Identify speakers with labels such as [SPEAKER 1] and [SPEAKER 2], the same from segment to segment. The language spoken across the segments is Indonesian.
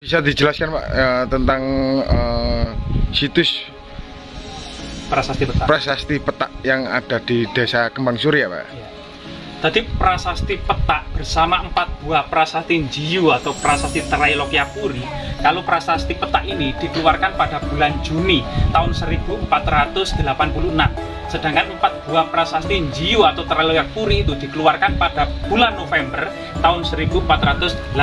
[SPEAKER 1] Bisa dijelaskan Pak tentang situs Prasasti Petak yang ada di Desa Kembang Suri ya Pak?
[SPEAKER 2] Ya. Tadi Prasasti Petak bersama 4 buah prasasti Njiu atau prasasti Trailokyapuri. Kalau Prasasti Petak ini dikeluarkan pada bulan Juni tahun 1486. Sedangkan 4 buah prasasti Njiu atau Trailokyapuri itu dikeluarkan pada bulan November tahun 1486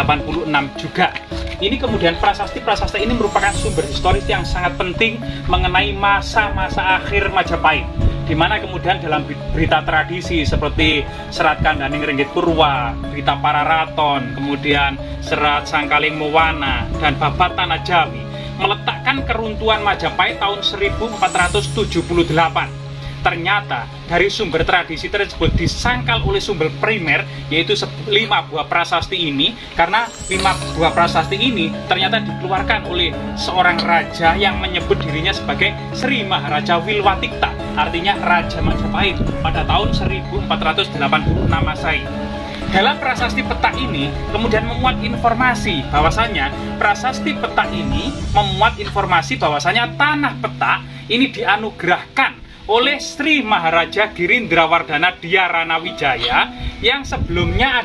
[SPEAKER 2] juga. Ini kemudian prasasti-prasasti ini merupakan sumber historis yang sangat penting mengenai masa-masa akhir Majapahit, di mana kemudian dalam berita tradisi seperti Serat Kandaning Ringgit Purwa, berita Pararaton, kemudian Serat Sangkaling Mowana, dan Babat Tanah Jawi meletakkan keruntuhan Majapahit tahun 1478. Ternyata dari sumber tradisi tersebut disangkal oleh sumber primer, yaitu 5 buah prasasti ini, karena 5 buah prasasti ini ternyata dikeluarkan oleh seorang raja yang menyebut dirinya sebagai Sri Maharaja Wilwatikta, artinya Raja Majapahit pada tahun 1486 Masehi. Dalam prasasti petak ini kemudian memuat informasi bahwasanya prasasti petak ini memuat informasi bahwasanya tanah petak ini dianugerahkan oleh Sri Maharaja Girindrawardhana Dhyarana Wijaya yang sebelumnya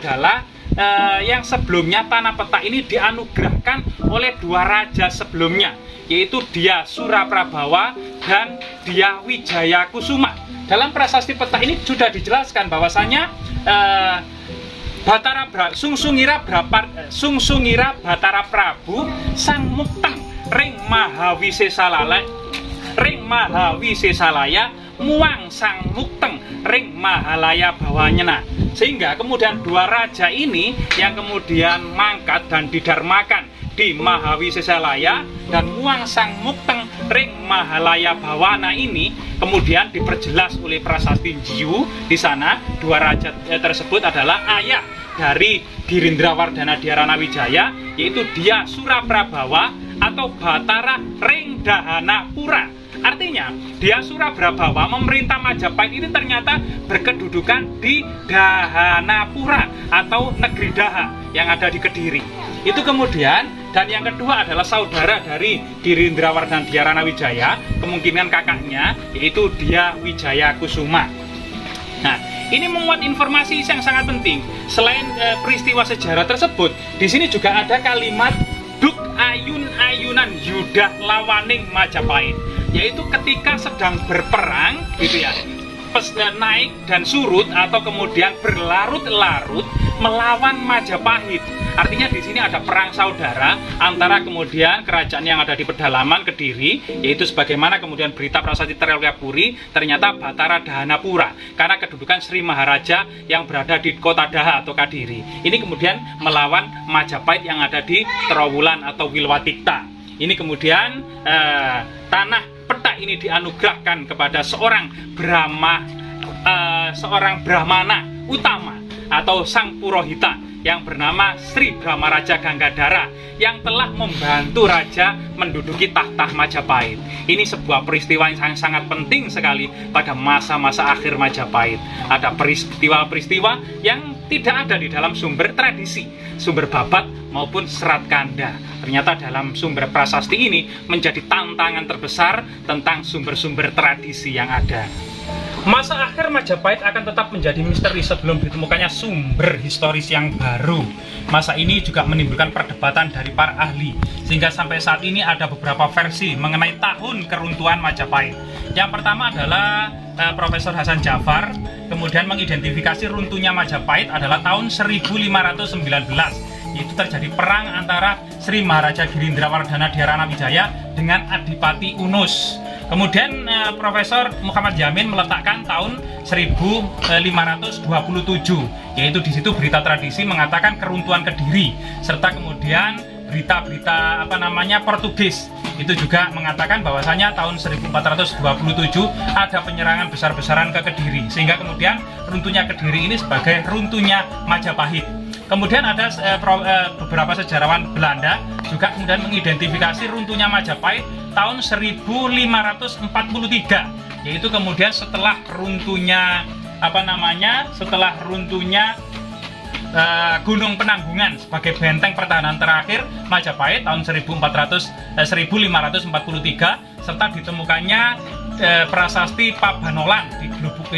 [SPEAKER 2] tanah petak ini dianugerahkan oleh 2 raja sebelumnya, yaitu Dia Suraprabawa dan Dia Wijaya Kusuma. Dalam prasasti petak ini sudah dijelaskan bahwasanya Sungsungira Batara Prabu Sang Muktang Ring Mahawisesalaya Muang Sang Mukteng Ring Mahalaya Bawanyena. Sehingga kemudian 2 raja ini yang kemudian mangkat dan didarmakan di Mahawisesalaya dan Muang Sang Mukteng Ring Mahalaya Bawana ini kemudian diperjelas oleh prasasti Njiu. Di sana 2 raja tersebut adalah ayah dari Girindrawardhana Dhyarana Wijaya, yaitu Dia Suraprabawa atau Batara Ringdahana Pura. Artinya, Dia Suraprabawa memerintah Majapahit ini ternyata berkedudukan di Dahanapura atau negeri Daha yang ada di Kediri. Itu kemudian, dan yang kedua adalah saudara dari Girindrawardhana Dhyarana Wijaya, kemungkinan kakaknya, yaitu Dia Wijaya Kusuma. Nah, ini memuat informasi yang sangat penting. Selain peristiwa sejarah tersebut, di sini juga ada kalimat Duk ayun-ayunan Yudah lawaning Majapahit, yaitu ketika sedang berperang gitu ya, naik dan surut atau kemudian berlarut-larut melawan Majapahit. Artinya di sini ada perang saudara antara kemudian kerajaan yang ada di pedalaman Kediri, yaitu sebagaimana kemudian berita prasasti Trailokyapuri, ternyata Batara Dahanapura karena kedudukan Sri Maharaja yang berada di kota Daha atau Kadiri. Ini kemudian melawan Majapahit yang ada di Trowulan atau Wilwatikta. Ini kemudian tanah petak ini dianugerahkan kepada seorang Brahmana utama atau sang Purohita yang bernama Sri Brahmaraja Ganggadhara yang telah membantu raja menduduki tahta Majapahit. Ini sebuah peristiwa yang sangat penting sekali pada masa-masa akhir Majapahit. Ada peristiwa-peristiwa yang tidak ada di dalam sumber tradisi, sumber Babat maupun Serat Kanda. Ternyata dalam sumber prasasti ini menjadi tantangan terbesar tentang sumber-sumber tradisi yang ada. Masa akhir Majapahit akan tetap menjadi misteri sebelum ditemukannya sumber historis yang baru. Masa ini juga menimbulkan perdebatan dari para ahli, sehingga sampai saat ini ada beberapa versi mengenai tahun keruntuhan Majapahit. Yang pertama adalah Profesor Hasan Jafar, kemudian mengidentifikasi runtuhnya Majapahit adalah tahun 1519. Itu terjadi perang antara Sri Maharaja Girindrawardhana Dhyarana Wijaya dengan Adipati Unus. Kemudian Profesor Muhammad Yamin meletakkan tahun 1527, yaitu di situ berita tradisi mengatakan keruntuhan Kediri, serta kemudian berita-berita Portugis itu juga mengatakan bahwasanya tahun 1427 ada penyerangan besar-besaran ke Kediri, sehingga kemudian runtuhnya Kediri ini sebagai runtuhnya Majapahit. Kemudian ada beberapa sejarawan Belanda juga kemudian mengidentifikasi runtuhnya Majapahit tahun 1543, yaitu kemudian setelah runtuhnya Gunung Penanggungan sebagai benteng pertahanan terakhir Majapahit tahun 1543, serta ditemukannya prasasti Pabanolan di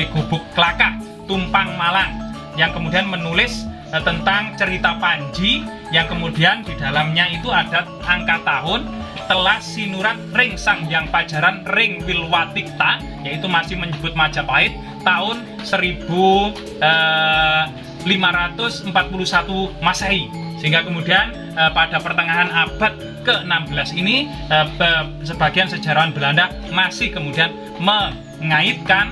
[SPEAKER 2] Gubuk Kelakah, Tumpang Malang, yang kemudian menulis tentang cerita Panji, yang kemudian di dalamnya itu ada angka tahun telah sinurat ring Sang Hyang Pajaran ring Wilwatikta, yaitu masih menyebut Majapahit tahun 1541 Masehi. Sehingga kemudian pada pertengahan abad ke-16 ini sebagian sejarawan Belanda masih kemudian mengaitkan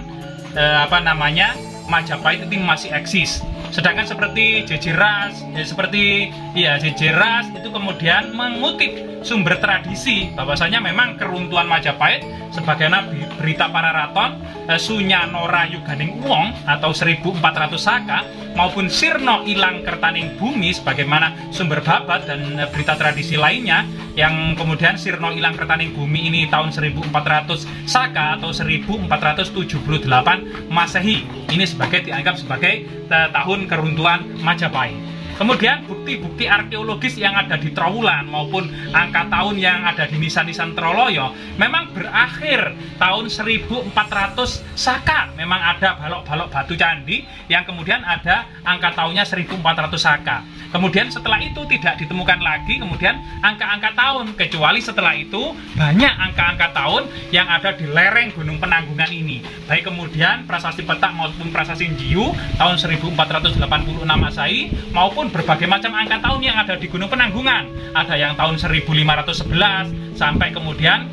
[SPEAKER 2] Majapahit itu masih eksis. Sedangkan seperti J.J. Ras, itu kemudian mengutip sumber tradisi bahwasanya memang keruntuhan Majapahit sebagaimana berita para raton Sunyanora Yuganing Wong atau 1400 Saka maupun Sirno Ilang Kertaning Bumi sebagaimana sumber babat dan berita tradisi lainnya, yang kemudian Sirno Ilang Kertaning Bumi ini tahun 1400 Saka atau 1478 Masehi. Ini dianggap sebagai tahun keruntuhan Majapahit. Kemudian bukti-bukti arkeologis yang ada di Trowulan maupun angka tahun yang ada di nisan-nisan Troloyo memang berakhir tahun 1400 Saka. Memang ada balok-balok batu candi yang kemudian ada angka tahunnya 1400 Saka. Kemudian setelah itu tidak ditemukan lagi kemudian angka-angka tahun, kecuali setelah itu banyak angka-angka tahun yang ada di lereng Gunung Penanggungan ini. Baik kemudian prasasti Petak maupun prasasti Njiu tahun 1486 Masehi maupun berbagai macam angka tahun yang ada di Gunung Penanggungan. Ada yang tahun 1511 sampai kemudian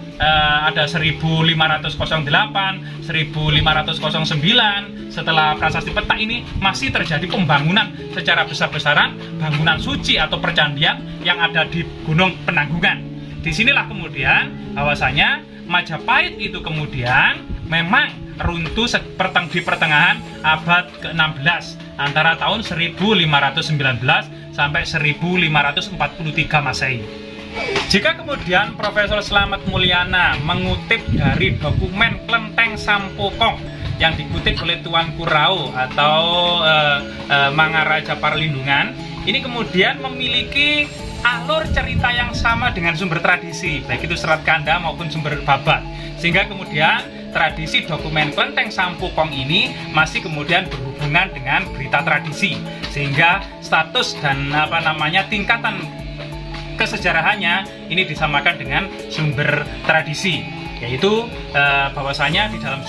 [SPEAKER 2] ada 1508, 1509. Setelah prasasti Petak ini masih terjadi pembangunan secara besar-besaran bangunan suci atau percandian yang ada di Gunung Penanggungan. Disinilah kemudian bahwasanya Majapahit itu kemudian memang runtuh di pertengahan abad ke-16 antara tahun 1519 sampai 1543 Masehi. Jika kemudian Profesor Slamet Mulyana mengutip dari dokumen Klenteng Sampokong yang dikutip oleh Tuan Kurau atau Mangaraja Parlindungan, ini kemudian memiliki alur cerita yang sama dengan sumber tradisi, baik itu Serat Kanda maupun sumber babat. Sehingga kemudian tradisi dokumen Klenteng Sampokong ini masih kemudian berhubungan dengan berita tradisi, sehingga status dan tingkatan kesejarahannya ini disamakan dengan sumber tradisi, yaitu bahwasanya di dalam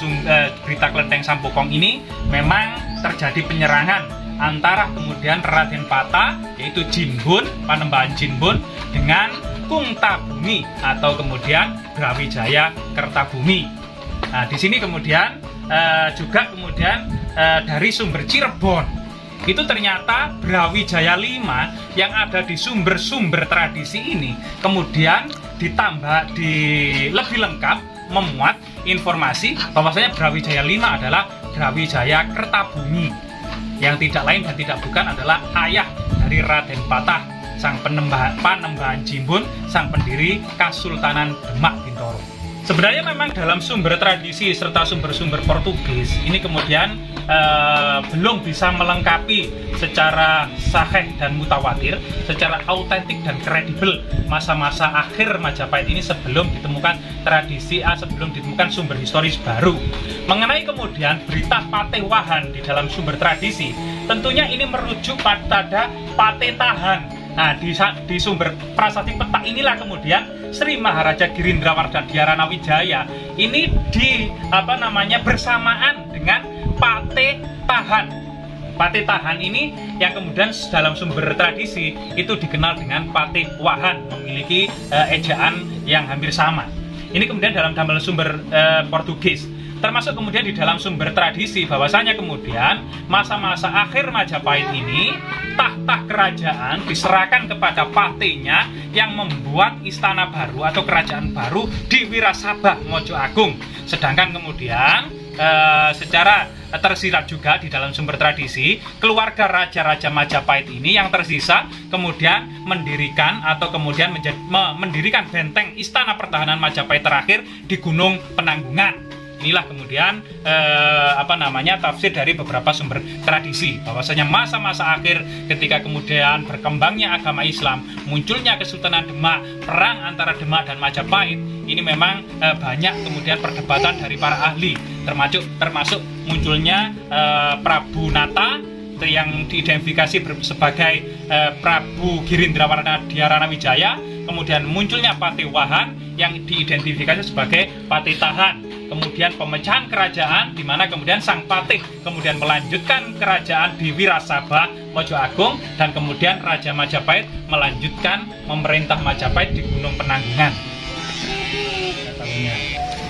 [SPEAKER 2] berita Klenteng Sampokong ini memang terjadi penyerangan antara kemudian Raden Pata yaitu Jinbun, Panembahan Jinbun dengan Kungtabumi atau kemudian Brawijaya Kertabumi. Nah, di sini kemudian juga kemudian dari sumber Cirebon itu ternyata Brawijaya 5 yang ada di sumber-sumber tradisi ini kemudian ditambah lebih lengkap memuat informasi bahwasanya Brawijaya 5 adalah Brawijaya Kertabumi, yang tidak lain dan tidak bukan adalah ayah dari Raden Patah, sang Panembahan Jimbun, sang pendiri Kasultanan Demak Bintoro. Sebenarnya memang dalam sumber tradisi serta sumber-sumber Portugis ini kemudian belum bisa melengkapi secara sahih dan mutawatir, secara autentik dan kredibel masa-masa akhir Majapahit ini sebelum ditemukan sebelum ditemukan sumber historis baru. Mengenai kemudian berita Patewahan di dalam sumber tradisi, tentunya ini merujuk pada Patetahan. Nah, di sumber prasasti Petak inilah kemudian Sri Maharaja Girindrawardhana Dhyarana Wijaya ini bersamaan dengan Patetahan. Patetahan ini yang kemudian dalam sumber tradisi itu dikenal dengan Patewahan, memiliki ejaan yang hampir sama. Ini kemudian dalam sumber Portugis. Termasuk kemudian di dalam sumber tradisi bahwasanya kemudian masa-masa akhir Majapahit ini tahta kerajaan diserahkan kepada patenya yang membuat istana baru atau kerajaan baru di Wirasabah Mojo Agung. Sedangkan kemudian secara tersirat juga di dalam sumber tradisi keluarga raja-raja Majapahit ini yang tersisa kemudian mendirikan benteng istana pertahanan Majapahit terakhir di Gunung Penanggungan. Inilah kemudian tafsir dari beberapa sumber tradisi bahwasanya masa-masa akhir ketika kemudian berkembangnya agama Islam, munculnya Kesultanan Demak, perang antara Demak dan Majapahit, ini memang banyak kemudian perdebatan dari para ahli, termasuk munculnya Prabu Nata yang diidentifikasi sebagai Prabu Girindrawardhana Dhyarana Wijaya, kemudian munculnya Patiwahan yang diidentifikasi sebagai Patitahan, kemudian pemecahan kerajaan di mana kemudian Sang Patih kemudian melanjutkan kerajaan di Wirasabah Mojo Agung, dan kemudian Raja Majapahit melanjutkan memerintah Majapahit di Gunung Penanggungan.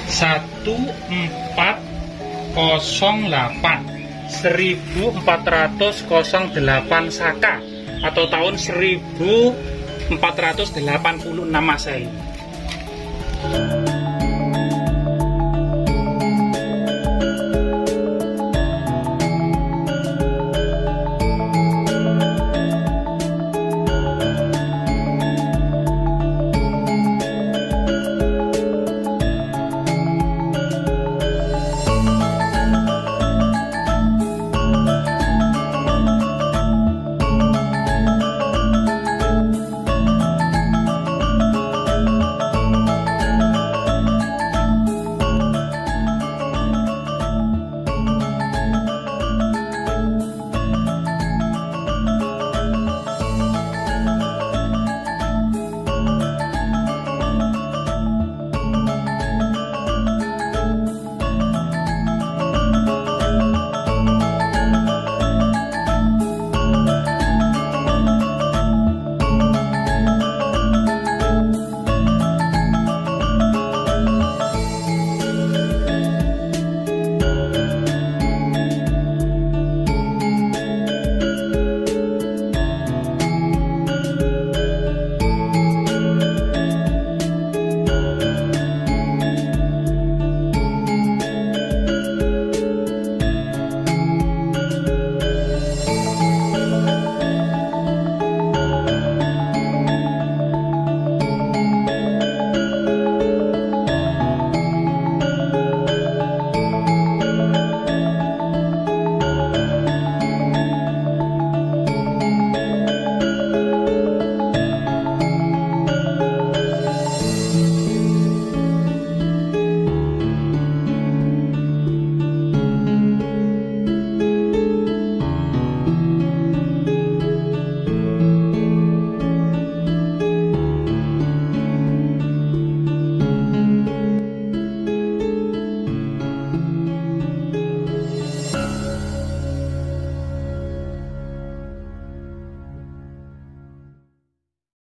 [SPEAKER 2] 1408 Saka atau tahun 1486 Masehi.